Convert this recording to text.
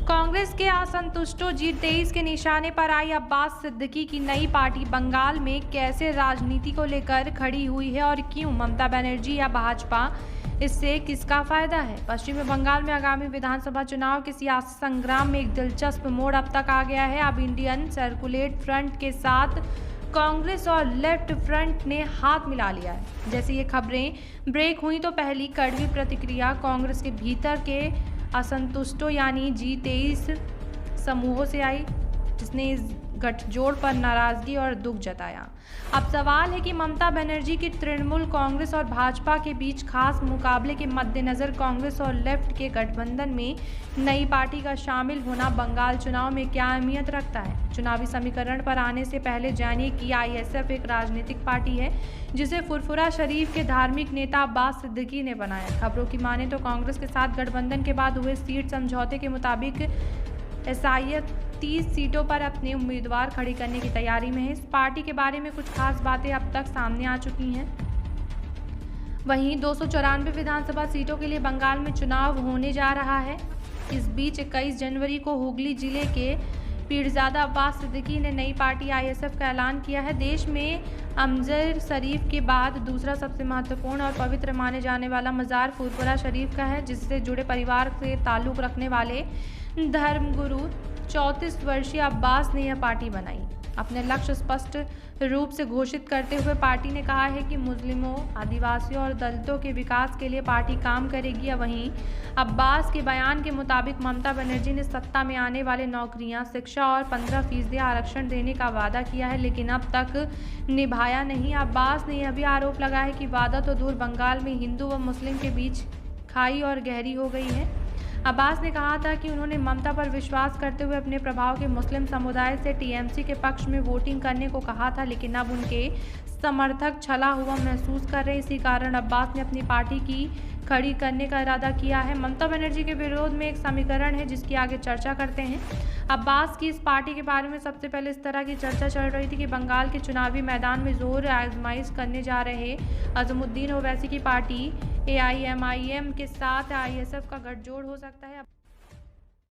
कांग्रेस के असंतुष्टों G23 के निशाने पर आई अब्बास सिद्दीकी की नई पार्टी बंगाल में कैसे राजनीति को लेकर खड़ी हुई है और क्यों ममता बनर्जी या भाजपा, इससे किसका फायदा है। पश्चिमी बंगाल में आगामी विधानसभा चुनाव के सियासी संग्राम में एक दिलचस्प मोड़ अब तक आ गया है। अब इंडियन सर्कुलेट फ्रंट के साथ कांग्रेस और लेफ्ट फ्रंट ने हाथ मिला लिया है। जैसे ये खबरें ब्रेक हुई तो पहली कड़वी प्रतिक्रिया कांग्रेस के भीतर के असंतुष्टों यानी G23 समूहों से आई, जिसने इस गठजोड़ पर नाराजगी और दुख जताया। अब सवाल है कि ममता बनर्जी की तृणमूल कांग्रेस और भाजपा के बीच खास मुकाबले के मद्देनजर कांग्रेस और लेफ्ट के गठबंधन में नई पार्टी का शामिल होना बंगाल चुनाव में क्या अहमियत रखता है। चुनावी समीकरण पर आने से पहले जानिए कि ISF एक राजनीतिक पार्टी है जिसे फुरफुरा शरीफ के धार्मिक नेता अब्बास सिद्दीकी ने बनाया। खबरों की माने तो कांग्रेस के साथ गठबंधन के बाद हुए सीट समझौते के मुताबिक SIF 30 सीटों पर अपने उम्मीदवार खड़ी करने की तैयारी में है। इस पार्टी के बारे में कुछ खास बातें अब तक सामने आ चुकी हैं। वहीं 294 विधानसभा सीटों के लिए बंगाल में चुनाव होने जा रहा है। इस बीच 21 जनवरी को हुगली जिले के पीरजादा अब्बास सिद्दीकी ने नई पार्टी ISF का ऐलान किया है। देश में अमजर शरीफ के बाद दूसरा सबसे महत्वपूर्ण और पवित्र माने जाने वाला मज़ार फुरफुरा शरीफ का है, जिससे जुड़े परिवार से ताल्लुक़ रखने वाले धर्मगुरु 34 वर्षीय अब्बास ने यह पार्टी बनाई। अपने लक्ष्य स्पष्ट रूप से घोषित करते हुए पार्टी ने कहा है कि मुस्लिमों, आदिवासियों और दलितों के विकास के लिए पार्टी काम करेगी। वहीं अब्बास के बयान के मुताबिक ममता बनर्जी ने सत्ता में आने वाले नौकरियां, शिक्षा और 15% आरक्षण देने का वादा किया है, लेकिन अब तक निभाया नहीं। अब्बास ने यह भी आरोप लगाया है कि वादा तो दूर, बंगाल में हिंदू व मुस्लिम के बीच खाई और गहरी हो गई है। अब्बास ने कहा था कि उन्होंने ममता पर विश्वास करते हुए अपने प्रभाव के मुस्लिम समुदाय से TMC के पक्ष में वोटिंग करने को कहा था, लेकिन अब उनके समर्थक छला हुआ महसूस कर रहे हैं। इसी कारण अब्बास ने अपनी पार्टी की खड़ी करने का इरादा किया है। ममता बनर्जी के विरोध में एक समीकरण है जिसकी आगे चर्चा करते हैं। अब्बास की इस पार्टी के बारे में सबसे पहले इस तरह की चर्चा चल रही थी कि बंगाल के चुनावी मैदान में जोर आजमाइश करने जा रहे अजमुद्दीन ओवैसी की पार्टी AIMIM के साथ ISF का गठजोड़ हो सकता है।